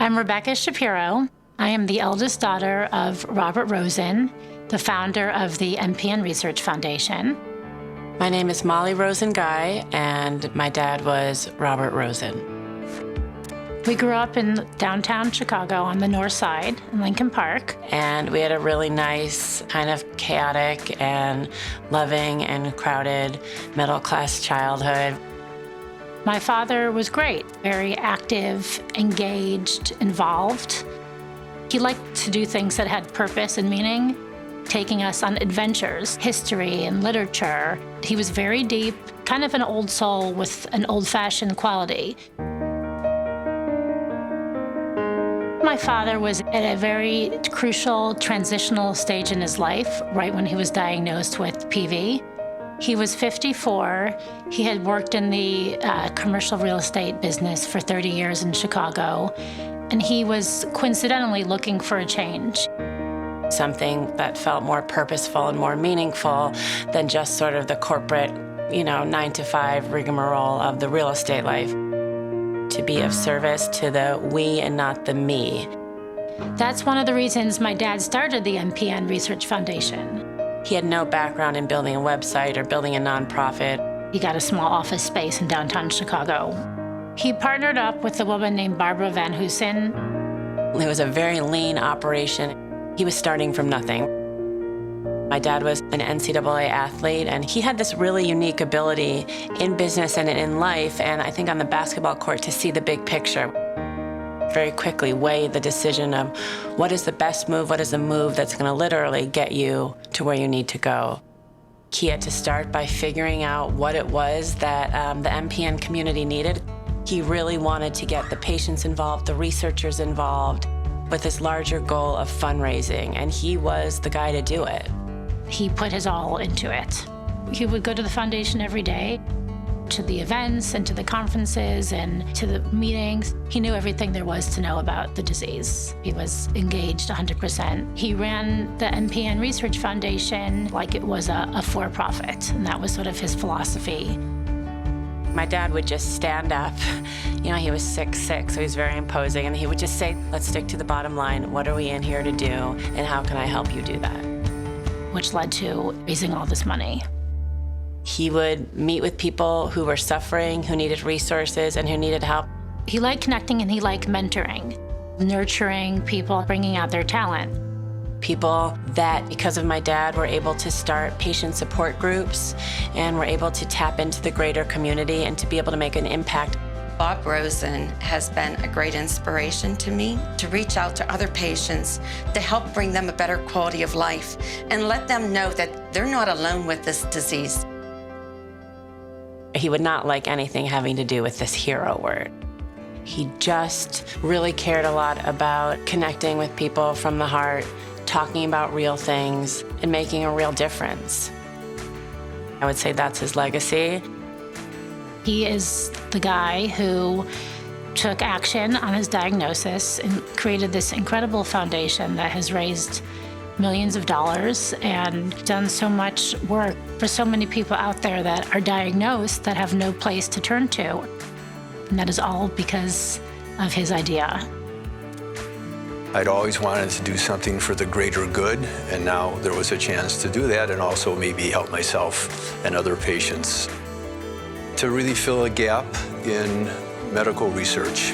I'm Rebecca Shapiro. I am the eldest daughter of Robert Rosen, the founder of the MPN Research Foundation. My name is Molly Rosen Guy, and my dad was Robert Rosen. We grew up in downtown Chicago on the north side in Lincoln Park. And we had a really nice, kind of chaotic and loving and crowded middle-class childhood. My father was great, very active, engaged, involved. He liked to do things that had purpose and meaning, taking us on adventures, history and literature. He was very deep, kind of an old soul with an old-fashioned quality. My father was at a very crucial transitional stage in his life, right when he was diagnosed with PV. He was 54. He had worked in the commercial real estate business for 30 years in Chicago, and he was coincidentally looking for a change. Something that felt more purposeful and more meaningful than just sort of the corporate, 9-to-5 rigmarole of the real estate life. To be of service to the we and not the me. That's one of the reasons my dad started the MPN Research Foundation. He had no background in building a website or building a nonprofit. He got a small office space in downtown Chicago. He partnered up with a woman named Barbara Van Hoosen. It was a very lean operation. He was starting from nothing. My dad was an NCAA athlete, and he had this really unique ability in business and in life, and I think on the basketball court, to see the big picture. Very quickly weigh the decision of what is the best move, what is the move that's going to literally get you to where you need to go. He had to start by figuring out what it was that the MPN community needed. He really wanted to get the patients involved, the researchers involved, with this larger goal of fundraising, and he was the guy to do it. He put his all into it. He would go to the foundation every day, to the events and to the conferences and to the meetings. He knew everything there was to know about the disease. He was engaged 100%. He ran the MPN Research Foundation like it was a for-profit, and that was sort of his philosophy. My dad would just stand up. He was 6'6", so he was very imposing, and he would just say, let's stick to the bottom line. What are we in here to do, and how can I help you do that? Which led to raising all this money. He would meet with people who were suffering, who needed resources, and who needed help. He liked connecting and he liked mentoring, nurturing people, bringing out their talent. People that, because of my dad, were able to start patient support groups and were able to tap into the greater community and to be able to make an impact. Bob Rosen has been a great inspiration to me to reach out to other patients to help bring them a better quality of life and let them know that they're not alone with this disease. He would not like anything having to do with this hero word. He just really cared a lot about connecting with people from the heart, talking about real things, and making a real difference. I would say that's his legacy. He is the guy who took action on his diagnosis and created this incredible foundation that has raised millions of dollars and done so much work for so many people out there that are diagnosed that have no place to turn to. And that is all because of his idea. I'd always wanted to do something for the greater good, and now there was a chance to do that and also maybe help myself and other patients to really fill a gap in medical research.